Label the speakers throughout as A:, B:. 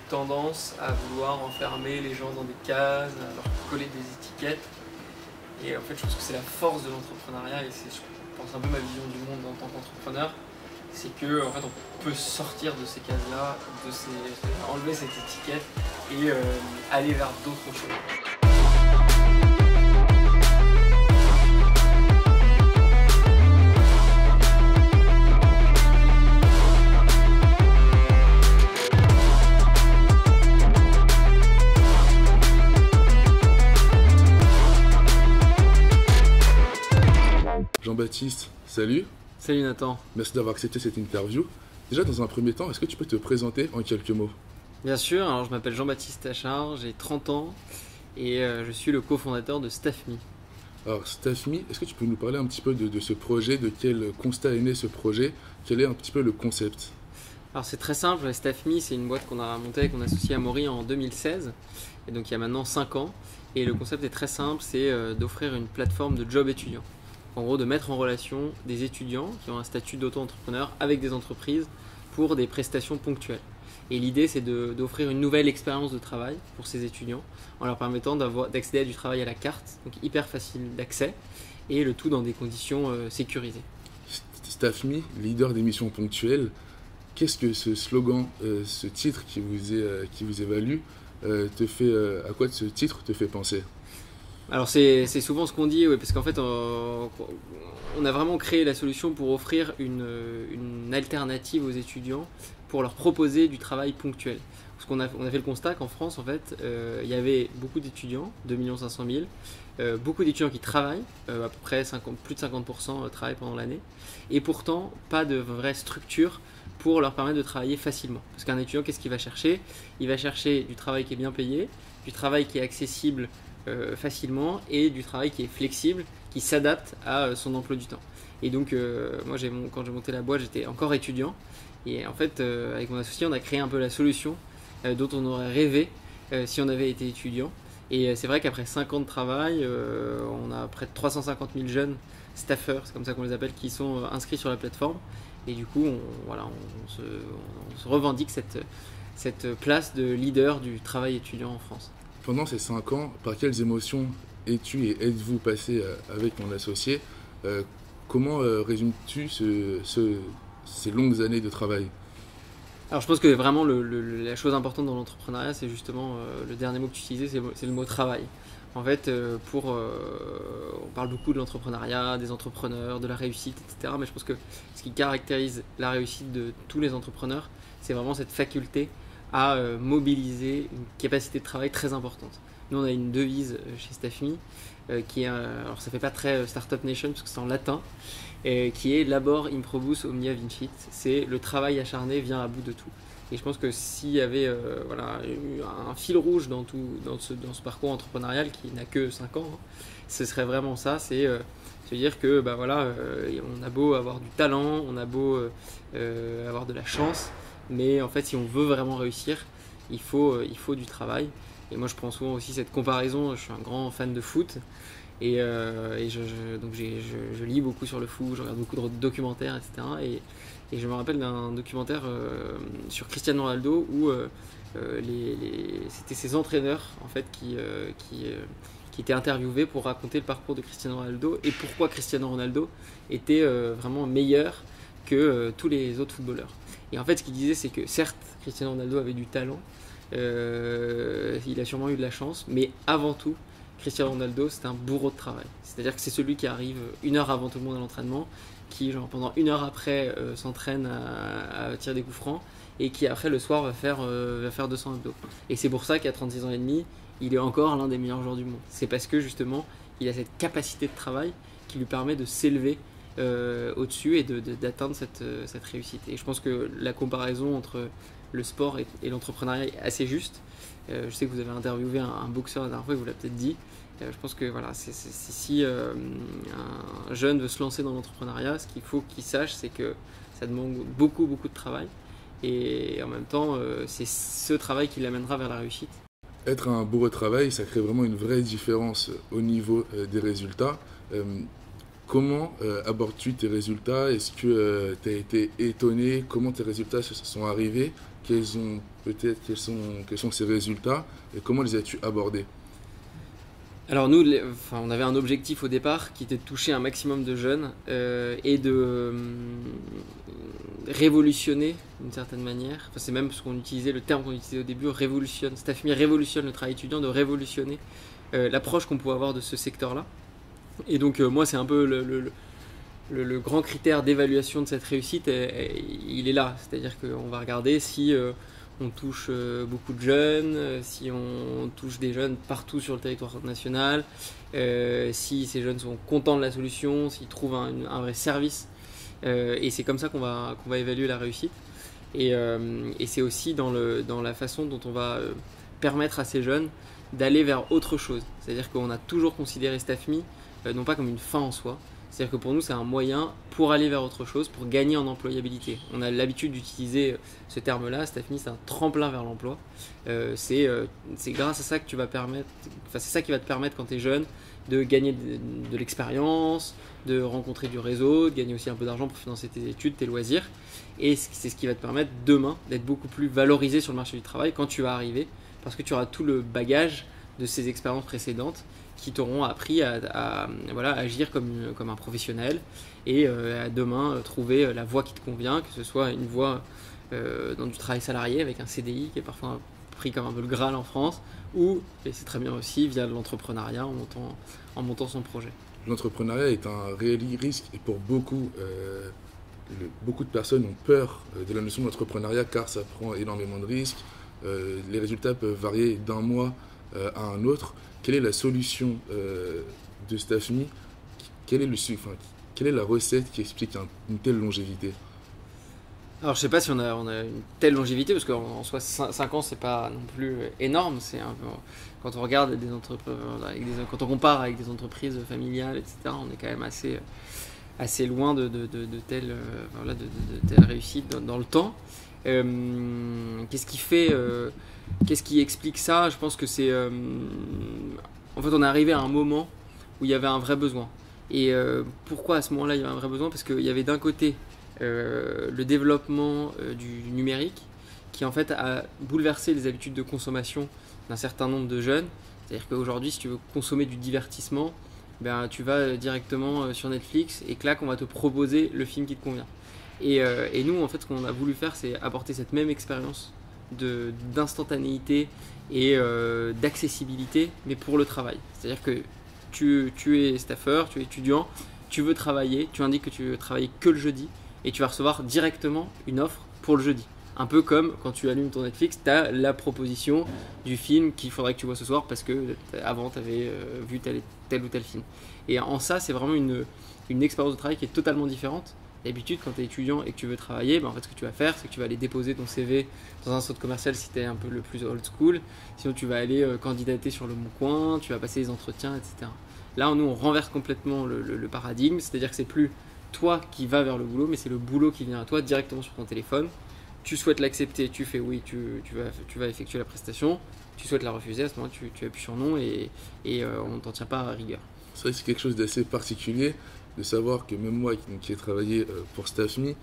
A: tendance à vouloir enfermer les gens dans des cases, à leur coller des étiquettes. Et en fait, je pense que c'est la force de l'entrepreneuriat et c'est, je pense, un peu ma vision du monde en tant qu'entrepreneur. C'est que en fait, on peut sortir de ces cases-là, enlever cette étiquette et aller vers d'autres choses.
B: Jean-Baptiste, salut.
A: Salut Nathan.
B: Merci d'avoir accepté cette interview. Déjà, dans un premier temps, est-ce que tu peux te présenter en quelques mots?
A: Bien sûr, alors je m'appelle Jean-Baptiste Tachard, j'ai 30 ans et je suis le cofondateur de Staff.me.
B: Alors, Staff.me, est-ce que tu peux nous parler un petit peu de ce projet, de quel constat est né ce projet, quel est un petit peu le concept?
A: Alors c'est très simple, Staff.me c'est une boîte qu'on a montée, qu'on a associée à Maury en 2016, et donc il y a maintenant 5 ans. Et le concept est très simple, c'est d'offrir une plateforme de job étudiant. En gros, de mettre en relation des étudiants qui ont un statut d'auto-entrepreneur avec des entreprises pour des prestations ponctuelles. Et l'idée, c'est d'offrir une nouvelle expérience de travail pour ces étudiants en leur permettant d'accéder à du travail à la carte, donc hyper facile d'accès, et le tout dans des conditions sécurisées.
B: Staff.me, leader des missions ponctuelles, qu'est-ce que ce slogan, ce titre qui vous est valu, à quoi ce titre te fait penser?
A: Alors c'est souvent ce qu'on dit, ouais, parce qu'en fait on a vraiment créé la solution pour offrir une alternative aux étudiants pour leur proposer du travail ponctuel. Parce qu'on a fait le constat qu'en France en fait il y avait beaucoup d'étudiants, 2 500 000, beaucoup d'étudiants qui travaillent, à peu près plus de 50% travaillent pendant l'année, et pourtant pas de vraie structure pour leur permettre de travailler facilement. Parce qu'un étudiant, qu'est-ce qu'il va chercher? Il va chercher du travail qui est bien payé, du travail qui est accessible facilement et du travail qui est flexible, qui s'adapte à son emploi du temps. Et donc moi quand j'ai monté la boîte, j'étais encore étudiant et en fait avec mon associé on a créé un peu la solution dont on aurait rêvé si on avait été étudiant. Et c'est vrai qu'après 5 ans de travail, on a près de 350 000 jeunes staffers, c'est comme ça qu'on les appelle, qui sont inscrits sur la plateforme. Et du coup on se revendique cette place de leader du travail étudiant en France.
B: Pendant ces 5 ans, par quelles émotions es-tu et êtes-vous passé avec mon associé? Comment résumes-tu ces longues années de travail?
A: Alors je pense que vraiment la chose importante dans l'entrepreneuriat, c'est justement le dernier mot que tu utilisais, c'est le mot travail. En fait, on parle beaucoup de l'entrepreneuriat, des entrepreneurs, de la réussite, etc. Mais je pense que ce qui caractérise la réussite de tous les entrepreneurs, c'est vraiment cette faculté à mobiliser une capacité de travail très importante. Nous, on a une devise chez Staff.me qui est, alors ça fait pas très Startup Nation parce que c'est en latin, qui est Labor Improbus Omnia Vincit. C'est le travail acharné vient à bout de tout. Et je pense que s'il y avait un fil rouge dans ce parcours entrepreneurial qui n'a que 5 ans, ce serait vraiment ça, c'est se dire que on a beau avoir du talent, on a beau avoir de la chance, mais en fait si on veut vraiment réussir, il faut du travail. Et moi je prends souvent aussi cette comparaison, je suis un grand fan de foot et donc je lis beaucoup sur le foot, je regarde beaucoup de documentaires, etc. Et je me rappelle d'un documentaire sur Cristiano Ronaldo où c'était ses entraîneurs en fait qui étaient interviewés pour raconter le parcours de Cristiano Ronaldo et pourquoi Cristiano Ronaldo était vraiment meilleur que tous les autres footballeurs. Et en fait, ce qu'il disait, c'est que certes, Cristiano Ronaldo avait du talent, il a sûrement eu de la chance, mais avant tout, Cristiano Ronaldo, c'est un bourreau de travail. C'est-à-dire que c'est celui qui arrive 1 heure avant tout le monde à l'entraînement, qui pendant 1 heure après s'entraîne à tirer des coups francs, et qui après le soir va faire 200 abdos. Et c'est pour ça qu'à 36 ans et demi, il est encore l'un des meilleurs joueurs du monde. C'est parce que justement, il a cette capacité de travail qui lui permet de s'élever au-dessus et d'atteindre cette réussite. Et je pense que la comparaison entre le sport et l'entrepreneuriat est assez juste. Je sais que vous avez interviewé un boxeur la dernière fois, il vous l'a peut-être dit. Je pense que voilà, si un jeune veut se lancer dans l'entrepreneuriat, ce qu'il faut qu'il sache, c'est que ça demande beaucoup de travail. Et en même temps, c'est ce travail qui l'amènera vers la réussite.
B: Être un bourreau de travail, ça crée vraiment une vraie différence au niveau des résultats. Comment abordes-tu tes résultats? Est-ce que tu as été étonné? Comment tes résultats se sont arrivés? quels sont ces résultats et comment les as-tu abordés?
A: Alors nous, on avait un objectif au départ qui était de toucher un maximum de jeunes et de révolutionner d'une certaine manière. Enfin, c'est même ce qu'on utilisait, le terme qu'on utilisait au début, révolutionne. StaffMe révolutionne le travail étudiant, de révolutionner l'approche qu'on pouvait avoir de ce secteur-là. Et donc moi, c'est un peu le grand critère d'évaluation de cette réussite, il est là. C'est-à-dire qu'on va regarder si on touche beaucoup de jeunes, si on touche des jeunes partout sur le territoire national, si ces jeunes sont contents de la solution, s'ils trouvent un vrai service. Et c'est comme ça qu'on va évaluer la réussite. Et c'est aussi dans la façon dont on va permettre à ces jeunes d'aller vers autre chose. C'est-à-dire qu'on a toujours considéré StaffMe non pas comme une fin en soi. C'est-à-dire que pour nous, c'est un moyen pour aller vers autre chose, pour gagner en employabilité. On a l'habitude d'utiliser ce terme-là. StaffMe, c'est un tremplin vers l'emploi. C'est grâce à ça que tu vas permettre, enfin, c'est ça qui va te permettre quand tu es jeune de gagner de l'expérience, de rencontrer du réseau, de gagner aussi un peu d'argent pour financer tes études, tes loisirs. Et c'est ce qui va te permettre demain d'être beaucoup plus valorisé sur le marché du travail quand tu vas arriver, parce que tu auras tout le bagage de ces expériences précédentes qui t'auront appris à agir comme un professionnel et à demain trouver la voie qui te convient, que ce soit une voie dans du travail salarié avec un CDI qui est parfois pris comme un peu le Graal en France, ou, et c'est très bien aussi, via l'entrepreneuriat en montant son projet.
B: L'entrepreneuriat est un réel risque et pour beaucoup de personnes ont peur de la notion d'entrepreneuriat car ça prend énormément de risques. Les résultats peuvent varier d'un mois à un autre. Quelle est la solution de StaffMe? Quelle est la recette qui explique une telle longévité?
A: Alors je sais pas si on a une telle longévité, parce qu'en soi 5 ans c'est pas non plus énorme. C'est un peu, quand on regarde des entreprises, quand on compare avec des entreprises familiales, etc., on est quand même assez loin de telle réussite dans le temps. Qu'est-ce qui explique ça? Je pense que c'est en fait on est arrivé à un moment où il y avait un vrai besoin. Et pourquoi à ce moment-là il y avait un vrai besoin? Parce qu'il y avait d'un côté le développement du numérique qui en fait a bouleversé les habitudes de consommation d'un certain nombre de jeunes. C'est-à-dire qu'aujourd'hui, si tu veux consommer du divertissement, ben, tu vas directement sur Netflix et clac, on va te proposer le film qui te convient. Et nous, en fait, ce qu'on a voulu faire, c'est apporter cette même expérience d'instantanéité et d'accessibilité, mais pour le travail. C'est-à-dire que tu es staffeur, tu es étudiant, tu veux travailler, tu indiques que tu veux travailler que le jeudi, et tu vas recevoir directement une offre pour le jeudi. Un peu comme quand tu allumes ton Netflix, tu as la proposition du film qu'il faudrait que tu vois ce soir parce que avant tu avais vu tel ou tel film. Et en ça, c'est vraiment une expérience de travail qui est totalement différente. D'habitude, quand tu es étudiant et que tu veux travailler, ben en fait, ce que tu vas faire, c'est que tu vas aller déposer ton CV dans un centre commercial si tu es un peu le plus old school. Sinon, tu vas aller candidater sur le Bon Coin, tu vas passer les entretiens, etc. Là, nous, on renverse complètement le paradigme, c'est-à-dire que c'est plus toi qui vas vers le boulot, mais c'est le boulot qui vient à toi directement sur ton téléphone. Tu souhaites l'accepter, tu fais oui, tu vas effectuer la prestation. Tu souhaites la refuser, à ce moment tu appuies sur non et on ne t'en tient pas à rigueur.
B: C'est vrai que c'est quelque chose d'assez particulier de savoir que même moi qui ai travaillé pour StaffMe,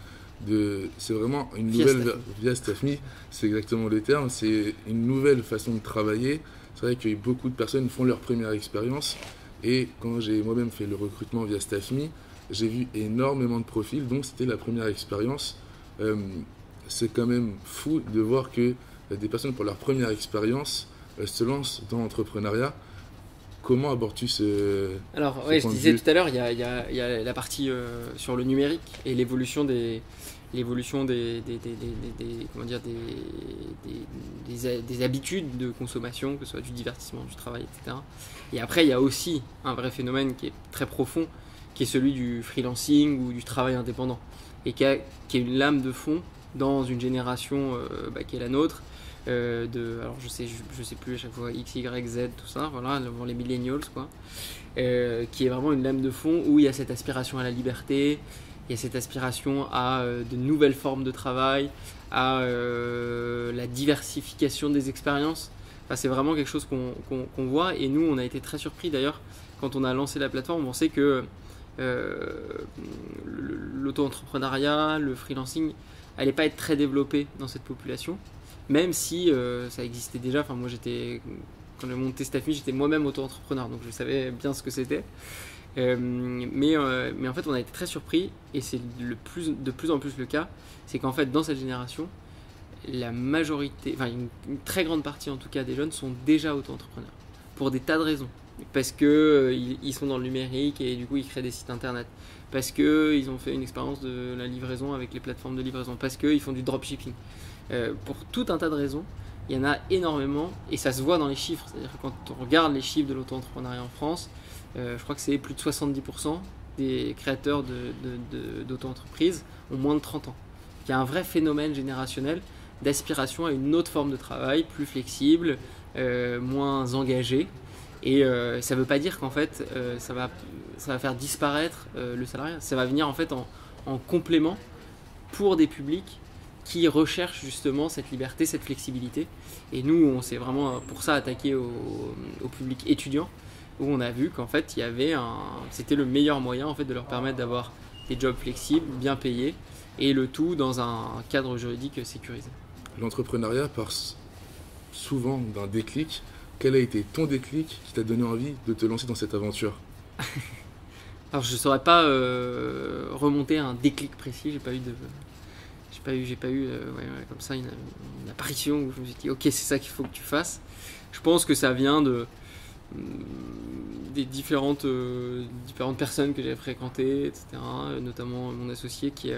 B: c'est vraiment une nouvelle via StaffMe, c'est exactement le terme, c'est une nouvelle façon de travailler. C'est vrai que beaucoup de personnes font leur première expérience et quand j'ai moi-même fait le recrutement via StaffMe, j'ai vu énormément de profils, donc c'était la première expérience. C'est quand même fou de voir que des personnes pour leur première expérience se lancent dans l'entrepreneuriat. Comment abordes-tu ce
A: Alors, ouais, je disais tout à l'heure, il y a la partie sur le numérique et l'évolution des habitudes de consommation, que ce soit du divertissement, du travail, etc. Et après, il y a aussi un vrai phénomène qui est très profond, qui est celui du freelancing ou du travail indépendant, et qui est une lame de fond dans une génération qui est la nôtre, alors je sais plus à chaque fois X, Y, Z, tout ça, voilà, les millennials, quoi, qui est vraiment une lame de fond où il y a cette aspiration à la liberté, il y a cette aspiration à de nouvelles formes de travail, à la diversification des expériences. Enfin, c'est vraiment quelque chose qu'on voit, et nous on a été très surpris d'ailleurs quand on a lancé la plateforme. On sait que l'auto-entrepreneuriat, le freelancing n'allait pas être très développée dans cette population, même si ça existait déjà. Enfin, moi, quand j'ai monté Staffme, j'étais moi-même auto-entrepreneur, donc je savais bien ce que c'était. Mais en fait, on a été très surpris, et c'est de plus en plus le cas, c'est qu'en fait, dans cette génération, la majorité, enfin une très grande partie en tout cas des jeunes sont déjà auto-entrepreneurs, pour des tas de raisons. Parce que ils sont dans le numérique et du coup ils créent des sites internet. Parce que ils ont fait une expérience de la livraison avec les plateformes de livraison. Parce qu'ils font du dropshipping. Pour tout un tas de raisons, il y en a énormément et ça se voit dans les chiffres. C'est-à-dire que quand on regarde les chiffres de l'auto-entrepreneuriat en France, je crois que c'est plus de 70% des créateurs d'auto-entreprises ont moins de 30 ans. Il y a un vrai phénomène générationnel d'aspiration à une autre forme de travail, plus flexible, moins engagée. Et ça ne veut pas dire qu'en fait ça va faire disparaître le salariat. Ça va venir en fait en complément pour des publics qui recherchent justement cette liberté, cette flexibilité. Et nous, on s'est vraiment pour ça attaqué au public étudiant, où on a vu qu'en fait c'était le meilleur moyen en fait de leur permettre d'avoir des jobs flexibles, bien payés, et le tout dans un cadre juridique sécurisé.
B: L'entrepreneuriat part souvent d'un déclic. Quel a été ton déclic qui t'a donné envie de te lancer dans cette aventure?
A: Alors je ne saurais pas remonter à un déclic précis. J'ai pas eu comme ça une apparition où je me suis dit ok, c'est ça qu'il faut que tu fasses. Je pense que ça vient des différentes personnes que j'ai fréquentées, etc. Notamment mon associé qui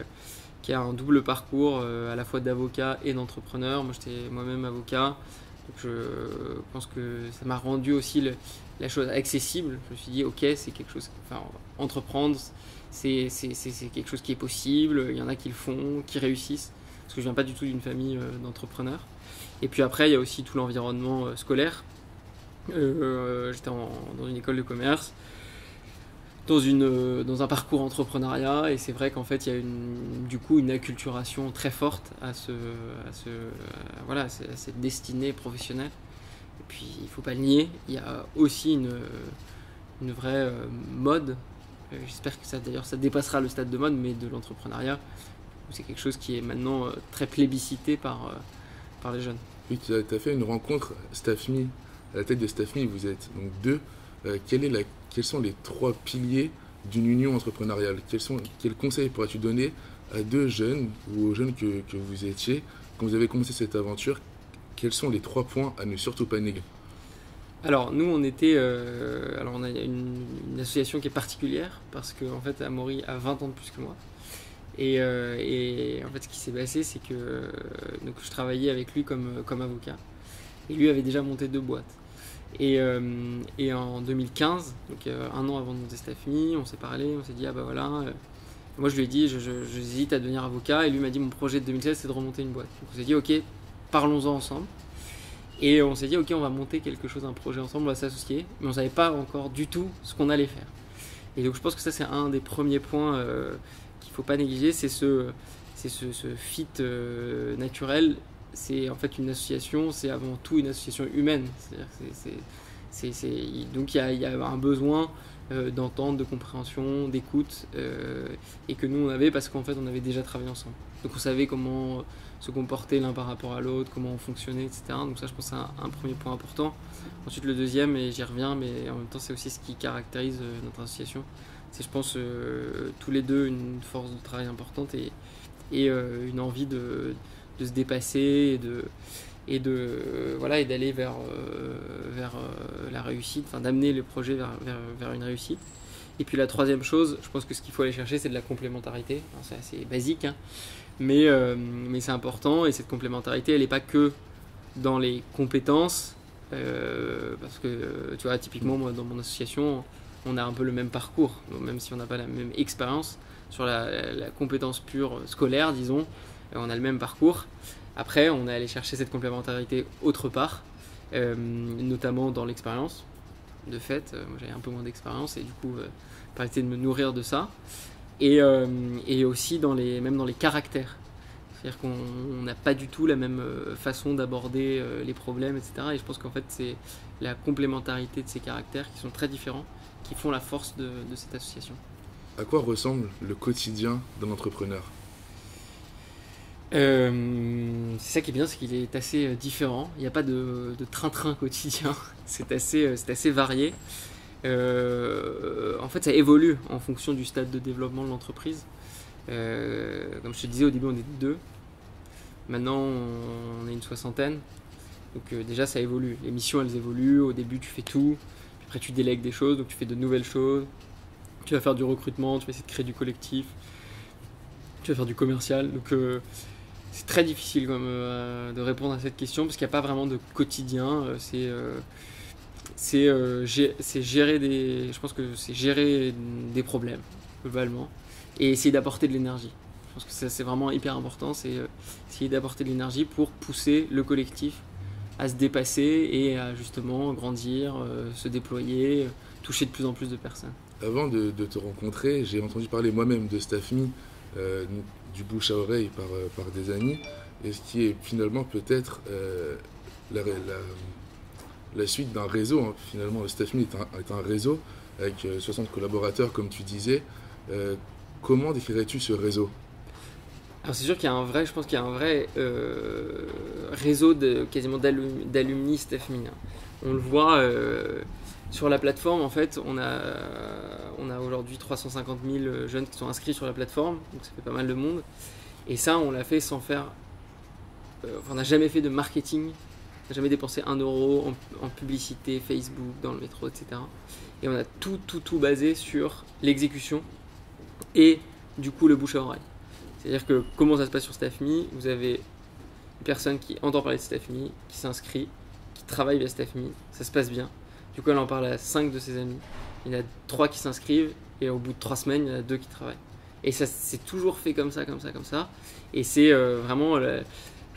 A: a un double parcours à la fois d'avocat et d'entrepreneur. Moi j'étais moi-même avocat. Donc je pense que ça m'a rendu aussi la chose accessible. Je me suis dit ok, c'est quelque chose, entreprendre c'est quelque chose qui est possible, il y en a qui le font, qui réussissent, parce que je viens pas du tout d'une famille d'entrepreneurs. Et puis après il y a aussi tout l'environnement scolaire. J'étais dans une école de commerce, dans un parcours entrepreneuriat, et c'est vrai qu'en fait il y a du coup une acculturation très forte à cette destinée professionnelle. Et puis il faut pas le nier, il y a aussi une vraie mode. J'espère que ça dépassera le stade de mode, mais de l'entrepreneuriat, c'est quelque chose qui est maintenant très plébiscité par les jeunes.
B: Oui, tu as fait une rencontre Staffme, à la tête de Staffme, vous êtes donc deux. Quels sont les 3 piliers d'une union entrepreneuriale? Quels conseils pourrais-tu donner à 2 jeunes ou aux jeunes que vous étiez quand vous avez commencé cette aventure? Quels sont les 3 points à ne surtout pas négliger?
A: Alors nous on a une association qui est particulière parce que en fait Amaury a 20 ans de plus que moi. Et en fait ce qui s'est passé c'est que donc, je travaillais avec lui comme avocat et lui avait déjà monté 2 boîtes. Et en 2015, donc un an avant de monter Staffme, on s'est parlé, on s'est dit ah bah voilà. Moi je lui ai dit j'hésite à devenir avocat, et lui m'a dit mon projet de 2016 c'est de remonter une boîte. Donc on s'est dit ok, parlons-en ensemble. Et on s'est dit ok, on va monter quelque chose, un projet ensemble, on va s'associer, mais on savait pas encore du tout ce qu'on allait faire. Et donc je pense que ça c'est un des premiers points qu'il faut pas négliger, c'est ce fit naturel. C'est en fait une association, c'est avant tout une association humaine. Donc il y a un besoin d'entente, de compréhension, d'écoute, et que nous on avait parce qu'en fait on avait déjà travaillé ensemble. Donc on savait comment se comporter l'un par rapport à l'autre, comment on fonctionnait, etc. Donc ça je pense que c'est un premier point important. Ensuite le deuxième, et j'y reviens, mais en même temps c'est aussi ce qui caractérise notre association, c'est je pense tous les deux une force de travail importante et une envie de se dépasser et d'aller vers la réussite, enfin d'amener le projet vers une réussite. Et puis la troisième chose, je pense que ce qu'il faut aller chercher c'est de la complémentarité. Alors, c'est assez basique, hein, mais c'est important, et cette complémentarité elle n'est pas que dans les compétences, parce que tu vois typiquement moi dans mon association on a un peu le même parcours, même si on n'a pas la même expérience sur la compétence pure scolaire disons. On a le même parcours. Après, on est allé chercher cette complémentarité autre part, notamment dans l'expérience. De fait, moi j'avais un peu moins d'expérience et du coup, j'ai essayé de me nourrir de ça. Et aussi même dans les caractères. C'est-à-dire qu'on n'a pas du tout la même façon d'aborder les problèmes, etc. Et je pense qu'en fait, c'est la complémentarité de ces caractères qui sont très différents qui font la force de cette association.
B: À quoi ressemble le quotidien d'un entrepreneur ?
A: C'est ça qui est bien, c'est qu'il est assez différent. Il n'y a pas de train-train quotidien. C'est assez varié. En fait, ça évolue en fonction du stade de développement de l'entreprise. Comme je te disais, au début, on est 2. Maintenant, on est une 60aine. Donc déjà, ça évolue. Les missions, elles évoluent. Au début, tu fais tout. Puis après, tu délègues des choses. Donc tu fais de nouvelles choses. Tu vas faire du recrutement. Tu vas essayer de créer du collectif. Tu vas faire du commercial. Donc c'est très difficile de répondre à cette question parce qu'il n'y a pas vraiment de quotidien. C'est gérer je pense que c'est gérer des problèmes globalement et essayer d'apporter de l'énergie. Je pense que c'est vraiment hyper important. C'est essayer d'apporter de l'énergie pour pousser le collectif à se dépasser et à justement grandir, se déployer, toucher de plus en plus de personnes.
B: Avant de te rencontrer, j'ai entendu parler moi-même de Staffme, du bouche à oreille par des amis, et ce qui est finalement peut-être la suite d'un réseau. Hein. Finalement, Staffme est un réseau avec 60 collaborateurs, comme tu disais. Comment décrirais-tu ce réseau?
A: Alors c'est sûr qu'il y a je pense qu'il y a un vrai réseau quasiment d'alumni Staffme. On le voit sur la plateforme. En fait, on a aujourd'hui 350 000 jeunes qui sont inscrits sur la plateforme, donc ça fait pas mal de monde. Et ça, on l'a fait sans faire... on n'a jamais fait de marketing, on n'a jamais dépensé 1 euro en publicité, Facebook, dans le métro, etc. Et on a tout basé sur l'exécution et du coup le bouche à oreille. C'est-à-dire que comment ça se passe sur Staffme, vous avez une personne qui entend parler de Staffme, qui s'inscrit, qui travaille via Staffme, ça se passe bien. Du coup, elle en parle à 5 de ses amis. Il y en a 3 qui s'inscrivent et au bout de 3 semaines, il y en a 2 qui travaillent. Et ça, c'est toujours fait comme ça. Et c'est vraiment, je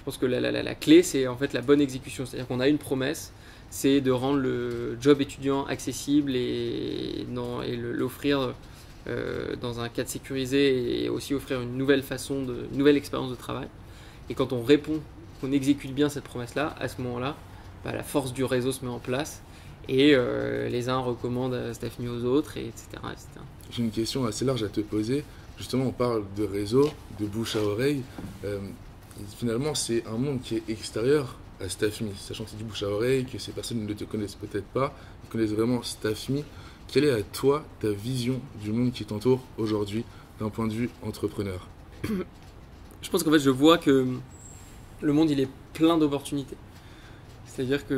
A: pense que la clé, c'est en fait la bonne exécution. C'est-à-dire qu'on a une promesse, c'est de rendre le job étudiant accessible et l'offrir dans un cadre sécurisé et aussi offrir une nouvelle expérience de travail. Et quand on répond, qu'on exécute bien cette promesse-là, à ce moment-là, la force du réseau se met en place. Et les uns recommandent Staffme aux autres, etc.
B: J'ai une question assez large à te poser. Justement, on parle de réseau, de bouche à oreille. Finalement, c'est un monde qui est extérieur à Staffme, sachant que c'est du bouche à oreille, que ces personnes ne te connaissent peut-être pas, ils connaissent vraiment Staffme. Quelle est à toi ta vision du monde qui t'entoure aujourd'hui d'un point de vue entrepreneur?
A: Je pense qu'en fait, je vois que le monde, il est plein d'opportunités. C'est-à-dire qu'on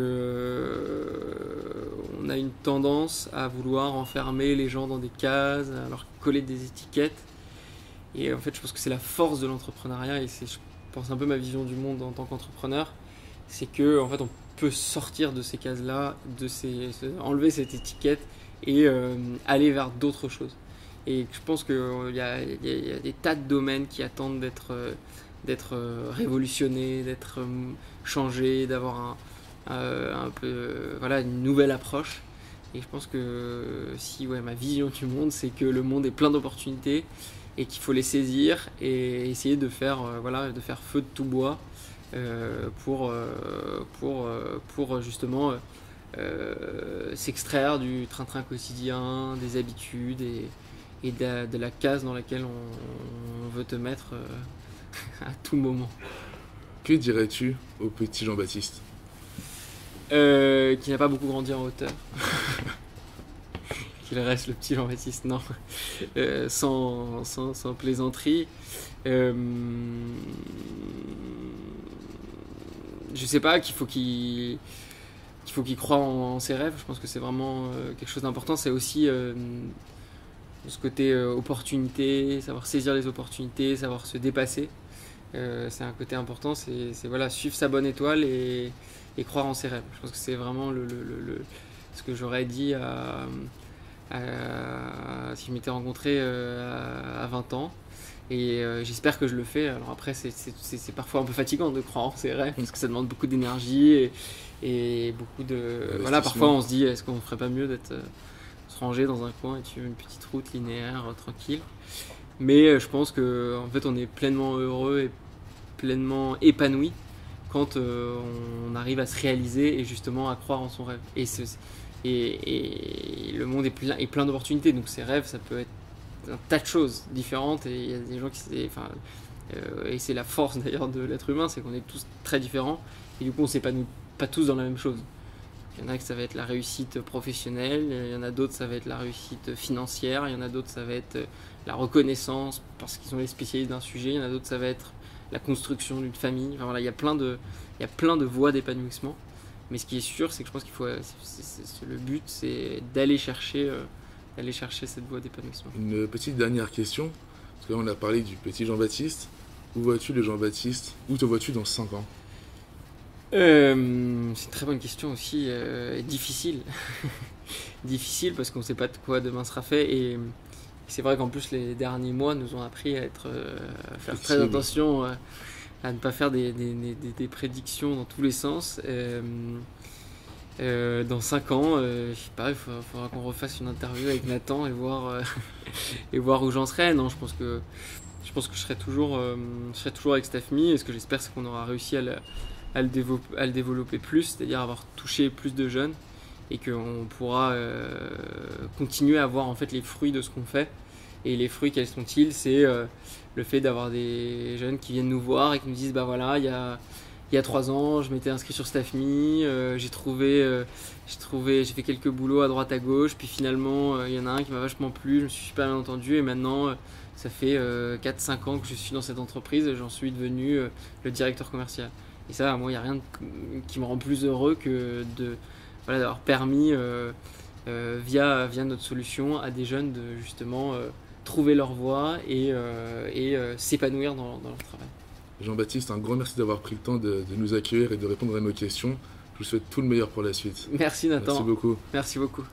A: a une tendance à vouloir enfermer les gens dans des cases, à leur coller des étiquettes. Et en fait, je pense que c'est la force de l'entrepreneuriat et je pense un peu ma vision du monde en tant qu'entrepreneur. C'est que en fait, on peut sortir de ces cases-là, enlever cette étiquette et aller vers d'autres choses. Et je pense qu'il y a des tas de domaines qui attendent d'être révolutionnés, d'être changés, d'avoir un peu une nouvelle approche. Et je pense que ma vision du monde, c'est que le monde est plein d'opportunités et qu'il faut les saisir et essayer de faire feu de tout bois pour justement s'extraire du train-train quotidien, des habitudes et de la case dans laquelle on veut te mettre à tout moment.
B: Que dirais-tu au petit Jean-Baptiste?
A: Qui n'a pas beaucoup grandi en hauteur. Qu'il reste le petit Jean-Baptiste, non. Sans plaisanterie. Je sais pas, qu'il faut qu'il croie en ses rêves. Je pense que c'est vraiment quelque chose d'important. C'est aussi ce côté opportunité, savoir saisir les opportunités, savoir se dépasser. C'est un côté important. C'est suivre sa bonne étoile et croire en ses rêves. Je pense que c'est vraiment ce que j'aurais dit si je m'étais rencontré à 20 ans. Et j'espère que je le fais. Alors après, c'est parfois un peu fatigant de croire en ses rêves parce que ça demande beaucoup d'énergie et beaucoup de... parfois on se dit, est-ce qu'on ne ferait pas mieux d'être se ranger dans un coin et suivre une petite route linéaire, tranquille. Mais je pense qu'en fait, on est pleinement heureux et pleinement épanoui quand on arrive à se réaliser et justement à croire en son rêve. Et le monde est plein d'opportunités, donc ces rêves, ça peut être un tas de choses différentes. Et il y a des gens Et c'est la force d'ailleurs de l'être humain, c'est qu'on est tous très différents et du coup on s'épanouit pas tous dans la même chose. Il y en a que ça va être la réussite professionnelle, il y en a d'autres ça va être la réussite financière, il y en a d'autres ça va être la reconnaissance parce qu'ils sont les spécialistes d'un sujet, il y en a d'autres ça va être la construction d'une famille. Enfin, voilà, il y a plein de voies d'épanouissement. Mais ce qui est sûr, c'est que je pense qu'il faut, le but, c'est d'aller chercher cette voie d'épanouissement.
B: Une petite dernière question, parce que là on a parlé du petit Jean-Baptiste. Où vois-tu le Jean-Baptiste? Où te vois-tu dans 5 ans?
A: C'est une très bonne question aussi, difficile. Difficile parce qu'on ne sait pas de quoi demain sera fait. Et c'est vrai qu'en plus les derniers mois nous ont appris à faire très attention, à ne pas faire des prédictions dans tous les sens. Dans 5 ans, je sais pas, il faudra qu'on refasse une interview avec Nathan et voir où j'en serai. Non, je pense que je serai toujours avec Staffmi, et ce que j'espère c'est qu'on aura réussi à le développer plus, c'est-à-dire avoir touché plus de jeunes et qu'on pourra continuer à voir en fait les fruits de ce qu'on fait. Et les fruits, quels sont-ils? C'est le fait d'avoir des jeunes qui viennent nous voir et qui nous disent bah voilà, il y a 3 ans, je m'étais inscrit sur Staffmi, j'ai fait quelques boulots à droite à gauche, puis finalement il y en a un qui m'a vachement plu, je me suis super bien entendu et maintenant ça fait 4-5 ans que je suis dans cette entreprise et j'en suis devenu le directeur commercial. Et ça, moi, il n'y a rien qui me rend plus heureux que d'avoir permis via notre solution à des jeunes de justement trouver leur voie et s'épanouir dans leur travail.
B: Jean-Baptiste, un grand merci d'avoir pris le temps de nous accueillir et de répondre à nos questions. Je vous souhaite tout le meilleur pour la suite.
A: Merci Nathan.
B: Merci beaucoup.
A: Merci beaucoup.